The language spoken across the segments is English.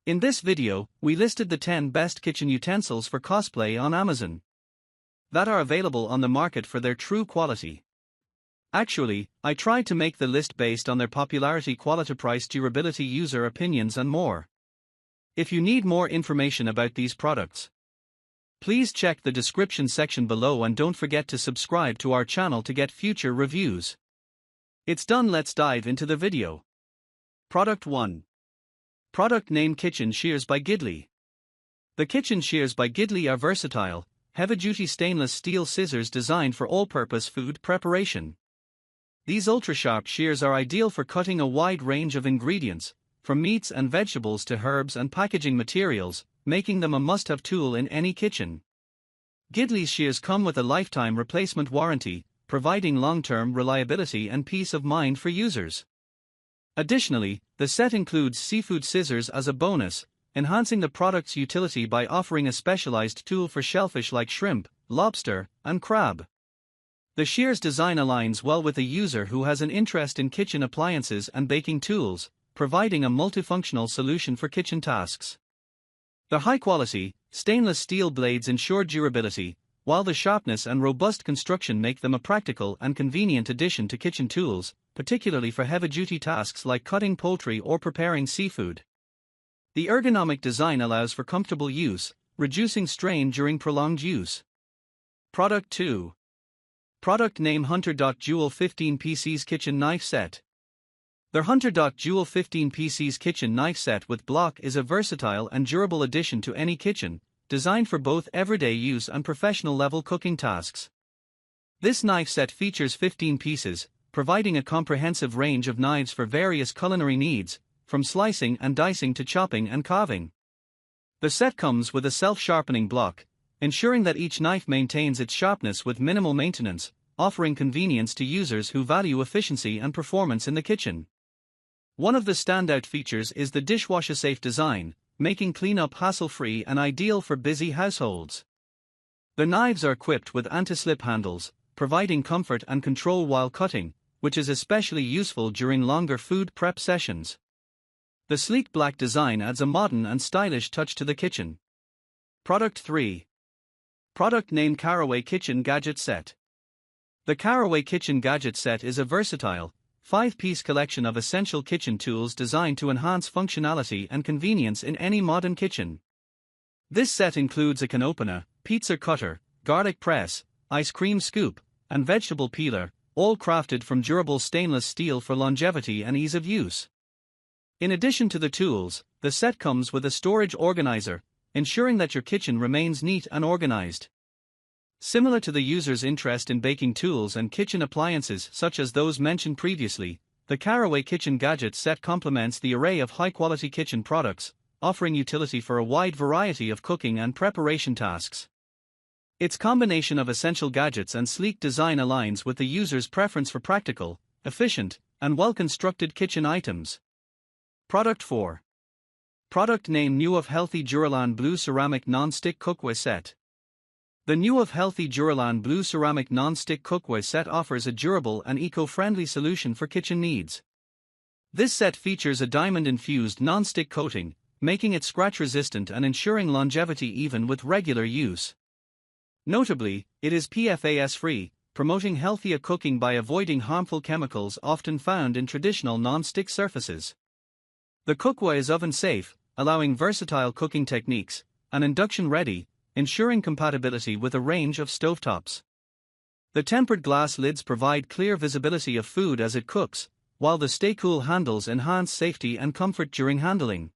In this video, we listed the 10 best kitchen utensils for cosplay on Amazon that are available on the market for their true quality. Actually, I tried to make the list based on their popularity, quality, price, durability, user opinions, and more. If you need more information about these products, please check the description section below and don't forget to subscribe to our channel to get future reviews. It's done, let's dive into the video. Product 1. Product name: Kitchen Shears by Gidli. The Kitchen Shears by Gidli are versatile, heavy-duty stainless steel scissors designed for all-purpose food preparation. These ultra-sharp shears are ideal for cutting a wide range of ingredients, from meats and vegetables to herbs and packaging materials, making them a must-have tool in any kitchen. Gidli's shears come with a lifetime replacement warranty, providing long-term reliability and peace of mind for users. Additionally, the set includes seafood scissors as a bonus, enhancing the product's utility by offering a specialized tool for shellfish like shrimp, lobster, and crab. The shears design aligns well with a user who has an interest in kitchen appliances and baking tools, providing a multifunctional solution for kitchen tasks. The high-quality, stainless steel blades ensure durability, while the sharpness and robust construction make them a practical and convenient addition to kitchen tools, particularly for heavy-duty tasks like cutting poultry or preparing seafood. The ergonomic design allows for comfortable use, reducing strain during prolonged use. Product 2. Product name: Hunter. Dual 15 PCs Kitchen Knife Set. The Hunter. Dual 15 PCs Kitchen Knife Set with block is a versatile and durable addition to any kitchen, designed for both everyday use and professional-level cooking tasks. This knife set features 15 pieces, providing a comprehensive range of knives for various culinary needs, from slicing and dicing to chopping and carving. The set comes with a self-sharpening block, ensuring that each knife maintains its sharpness with minimal maintenance, offering convenience to users who value efficiency and performance in the kitchen. One of the standout features is the dishwasher-safe design, making cleanup hassle-free and ideal for busy households. The knives are equipped with anti-slip handles, providing comfort and control while cutting, which is especially useful during longer food prep sessions. The sleek black design adds a modern and stylish touch to the kitchen. Product 3. Product name: Caraway Kitchen Gadget Set. The Caraway Kitchen Gadget Set is a versatile, 5-piece collection of essential kitchen tools designed to enhance functionality and convenience in any modern kitchen. This set includes a can opener, pizza cutter, garlic press, ice cream scoop, and vegetable peeler, all crafted from durable stainless steel for longevity and ease of use. In addition to the tools, the set comes with a storage organizer, ensuring that your kitchen remains neat and organized. Similar to the user's interest in baking tools and kitchen appliances such as those mentioned previously, the Caraway Kitchen Gadget Set complements the array of high-quality kitchen products, offering utility for a wide variety of cooking and preparation tasks. Its combination of essential gadgets and sleek design aligns with the user's preference for practical, efficient, and well-constructed kitchen items. Product 4. Product name: New of Healthy Duralon Blue Ceramic Nonstick Cookware Set. The New of Healthy Duralon Blue Ceramic Nonstick Cookware Set offers a durable and eco-friendly solution for kitchen needs. This set features a diamond-infused non-stick coating, making it scratch-resistant and ensuring longevity even with regular use. Notably, it is PFAS-free, promoting healthier cooking by avoiding harmful chemicals often found in traditional non-stick surfaces. The cookware is oven-safe, allowing versatile cooking techniques, and induction-ready, ensuring compatibility with a range of stovetops. The tempered glass lids provide clear visibility of food as it cooks, while the stay-cool handles enhance safety and comfort during handling.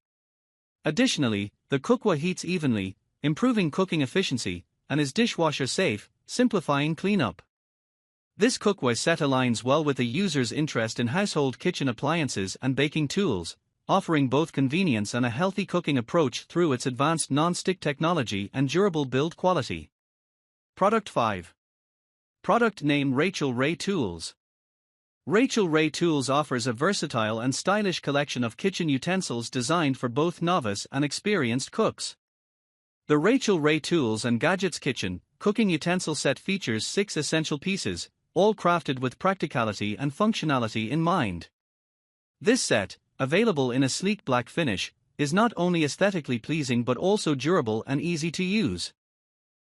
Additionally, the cookware heats evenly, improving cooking efficiency, and is dishwasher-safe, simplifying cleanup. This cookware set aligns well with the user's interest in household kitchen appliances and baking tools, offering both convenience and a healthy cooking approach through its advanced non-stick technology and durable build quality. Product 5. Product name: Rachel Ray Tools. Rachel Ray Tools offers a versatile and stylish collection of kitchen utensils designed for both novice and experienced cooks. The Rachel Ray Tools and Gadgets Kitchen Cooking Utensil Set features 6 essential pieces, all crafted with practicality and functionality in mind. This set, available in a sleek black finish, is not only aesthetically pleasing but also durable and easy to use.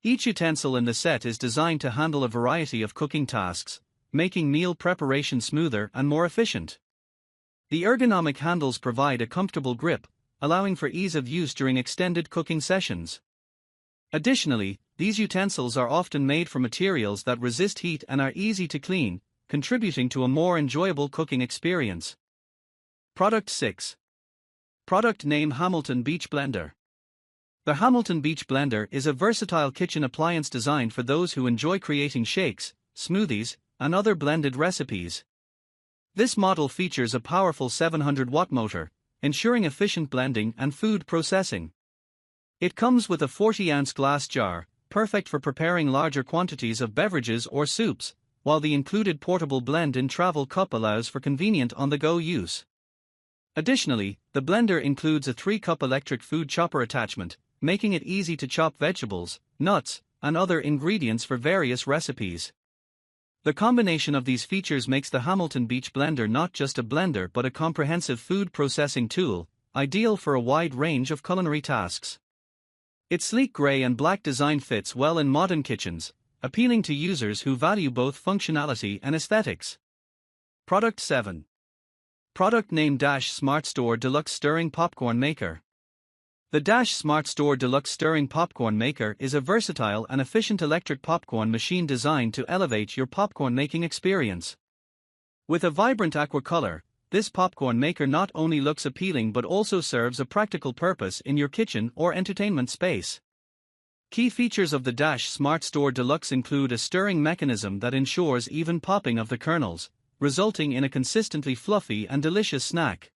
Each utensil in the set is designed to handle a variety of cooking tasks, making meal preparation smoother and more efficient. The ergonomic handles provide a comfortable grip, allowing for ease of use during extended cooking sessions. Additionally, these utensils are often made from materials that resist heat and are easy to clean, contributing to a more enjoyable cooking experience. Product 6. Product name: Hamilton Beach Blender. The Hamilton Beach Blender is a versatile kitchen appliance designed for those who enjoy creating shakes, smoothies, and other blended recipes. This model features a powerful 700-watt motor, ensuring efficient blending and food processing. It comes with a 40-ounce glass jar, perfect for preparing larger quantities of beverages or soups, while the included portable blend-in travel cup allows for convenient on-the-go use. Additionally, the blender includes a 3-cup electric food chopper attachment, making it easy to chop vegetables, nuts, and other ingredients for various recipes. The combination of these features makes the Hamilton Beach Blender not just a blender but a comprehensive food processing tool, ideal for a wide range of culinary tasks. Its sleek gray and black design fits well in modern kitchens, appealing to users who value both functionality and aesthetics. Product 7. Product name: SmartStore Deluxe Stirring Popcorn Maker. The SmartStore Deluxe Stirring Popcorn Maker is a versatile and efficient electric popcorn machine designed to elevate your popcorn making experience. With a vibrant aqua color, this popcorn maker not only looks appealing but also serves a practical purpose in your kitchen or entertainment space. Key features of the SmartStore Deluxe include a stirring mechanism that ensures even popping of the kernels, resulting in a consistently fluffy and delicious snack.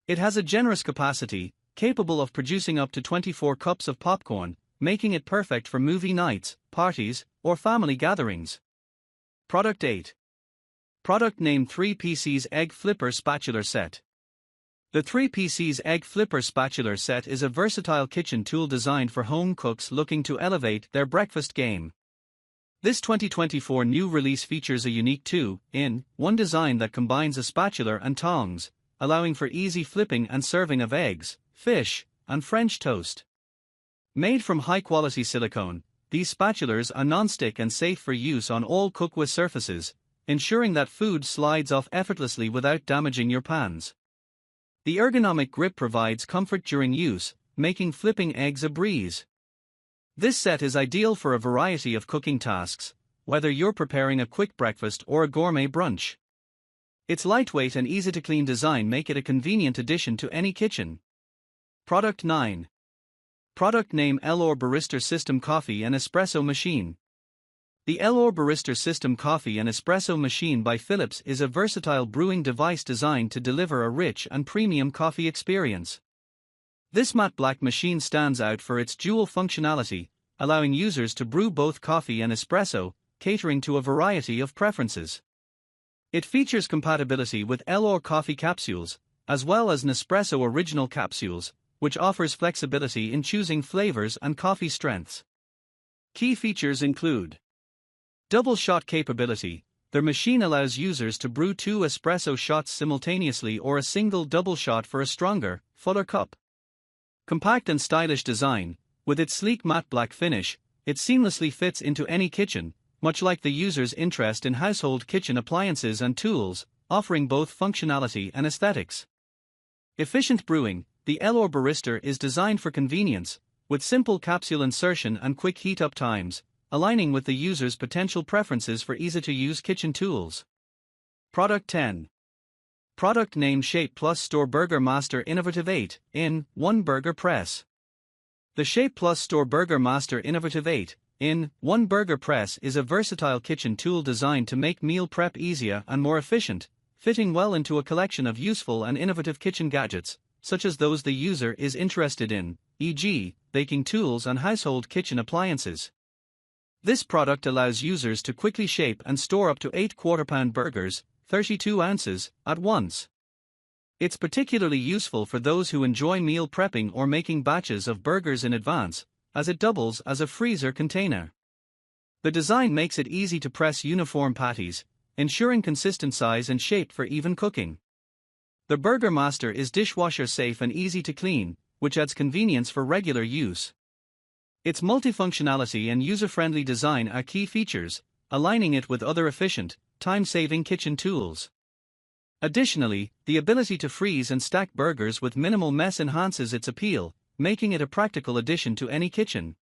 It has a generous capacity, capable of producing up to 24 cups of popcorn, making it perfect for movie nights, parties, or family gatherings. Product 8. Product name: 3 PCS Egg Flipper Spatula Set. The 3 PCS Egg Flipper Spatula Set is a versatile kitchen tool designed for home cooks looking to elevate their breakfast game. This 2024 new release features a unique 2-in-1 design that combines a spatula and tongs, allowing for easy flipping and serving of eggs, fish, and French toast. Made from high-quality silicone, these spatulas are non-stick and safe for use on all cookware surfaces, ensuring that food slides off effortlessly without damaging your pans. The ergonomic grip provides comfort during use, making flipping eggs a breeze. This set is ideal for a variety of cooking tasks, whether you're preparing a quick breakfast or a gourmet brunch. Its lightweight and easy-to-clean design make it a convenient addition to any kitchen. Product 9. Product name: Barista System Coffee and Espresso Machine. The Barista System Coffee and Espresso Machine by Philips is a versatile brewing device designed to deliver a rich and premium coffee experience. This matte black machine stands out for its dual functionality, allowing users to brew both coffee and espresso, catering to a variety of preferences. It features compatibility with coffee capsules, as well as Nespresso original capsules, which offers flexibility in choosing flavors and coffee strengths. Key features include double shot capability. The machine allows users to brew 2 espresso shots simultaneously or a single double shot for a stronger, fuller cup. Compact and stylish design. With its sleek matte black finish, it seamlessly fits into any kitchen, much like the user's interest in household kitchen appliances and tools, offering both functionality and aesthetics. Efficient brewing. The Barista is designed for convenience, with simple capsule insertion and quick heat-up times, aligning with the user's potential preferences for easy-to-use kitchen tools. Product 10. Product name: Shape Plus Store Burger Master Innovative 8-in-1 Burger Press. The Shape Plus Store Burger Master Innovative 8-in-1 Burger Press is a versatile kitchen tool designed to make meal prep easier and more efficient, fitting well into a collection of useful and innovative kitchen gadgets, such as those the user is interested in, e.g., baking tools and household kitchen appliances. This product allows users to quickly shape and store up to 8 quarter-pound burgers, 32 ounces, at once. It's particularly useful for those who enjoy meal prepping or making batches of burgers in advance, as it doubles as a freezer container. The design makes it easy to press uniform patties, ensuring consistent size and shape for even cooking. The Burger Master is dishwasher safe and easy to clean, which adds convenience for regular use. Its multifunctionality and user-friendly design are key features, aligning it with other efficient, time-saving kitchen tools. Additionally, the ability to freeze and stack burgers with minimal mess enhances its appeal, making it a practical addition to any kitchen.